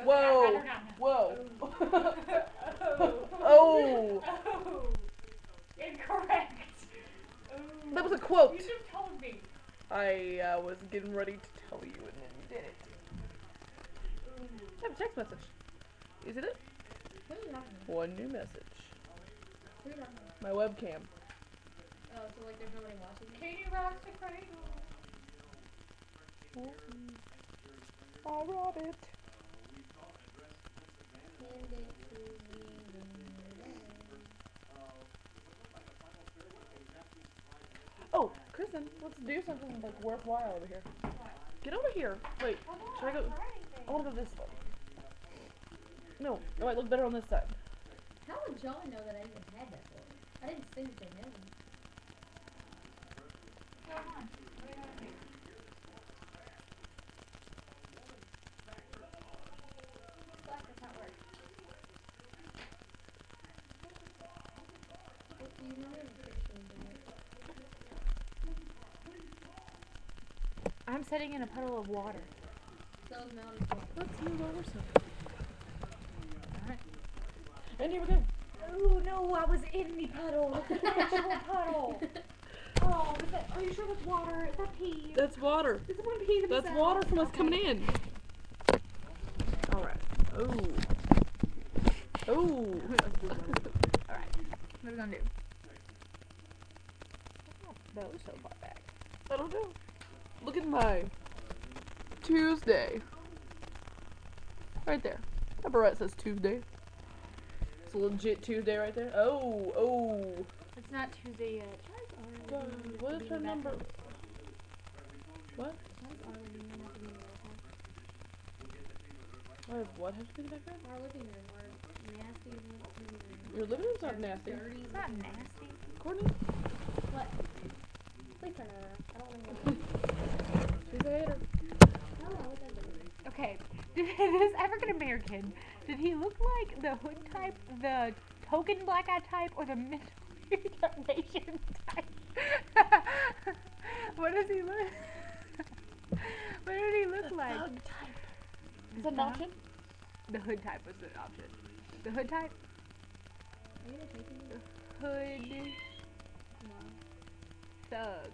Whoa. Whoa. Oh. Incorrect. That was a quote. You just told me. I was getting ready to tell you and then you did it. I have a text message. Is it? One new message. My webcam. Oh, so like there's nobody watching? Katie rocks the cradle. I rob it. Oh, Kristen, let's do something like worthwhile over here. Get over here. Wait, should I go? I want to go this way. No, it might look better on this side. How would John know that I even had that for? I didn't say that they know. Come on. What are you gonna do? Slack does not work. What do you know in the picture? I'm sitting in a puddle of water. So is Melody. Let's move over some. Alright. And here we go. Oh no, I was in the puddle. It's an actual puddle. Oh, is that, are you sure that's water? Is that pee? That's water. Is someone pee themselves? That's water from us coming in. Alright. Oh. Oh. Alright. What are we gonna do? That was so far back. I don't know. Look at my Tuesday. Right there. That barrette says Tuesday. It's a legit Tuesday right there. Oh, oh. It's not Tuesday yet. What is her number? What? What has to be the background? Our living room, our nasty living room. Your living room's not nasty. Dirty. It's not nasty. Courtney? What? Please turn it around. I don't want to. She's a hater. No, I was under it. Okay, did this African American, did he look like the hood type, the token black eye type, or the middle retardation type? What does he look? What did he look like? Thug type. Is that an option? The hood type was the option. The hood type? Are you taking it? Hood No. thug.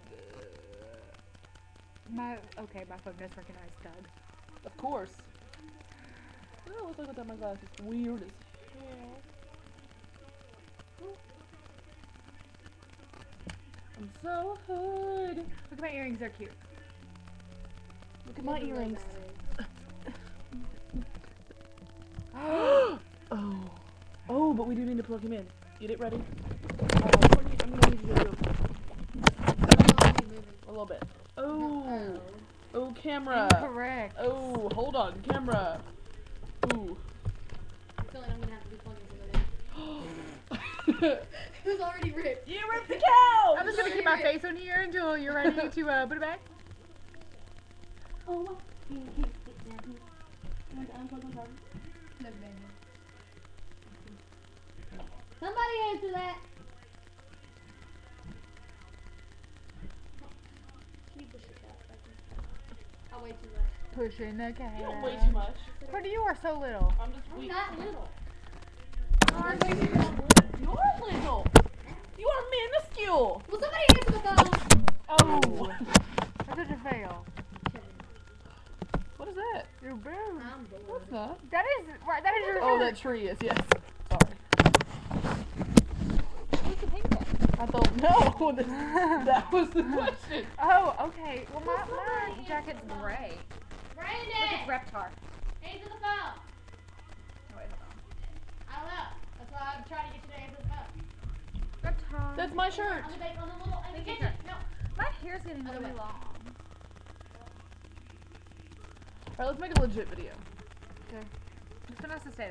My phone does recognize thug. Of course. Oh, let's look without my glasses. Weird as hell. I'm so hood. Look at my earrings, they're cute. Look at my Maybe earrings. Oh. Oh, but we do need to plug him in. Get it ready. Courtney, I'm gonna need you to do a little bit. Oh. Oh, camera. Correct. Oh, hold on, camera. Ooh. I feel like I'm gonna have to be plugging something in. It was already ripped. You ripped the cow! I'm just gonna keep my face on here until you're ready to put it back. Oh, somebody answer that. Can you push it out? I'll wait too much. Pushing the cat. You don't weigh too much. Courtney, you are so little. I'm just I'm weak. not little. You're little. You are minuscule. Will somebody answer the phone? Oh. That's such a fail. What is that? You're big. I'm bored. What's that? That is right. That is your. Oh, shirt. that tree is, yes. Sorry. What's the pink one? I don't know. That was the question. Oh, okay. Well, my jacket's gray. Look, it's Brandon! Reptar. Answer the phone. Oh, wait, hold I don't know. That's why I'm trying to get you to answer the phone. on. Reptar. That's my shirt. On the bake, on the little, in the Thank you, kitchen. sir. No. My hair's getting Other really way. long. Alright, let's make a legit video. Okay. I'm just gonna have to stay there.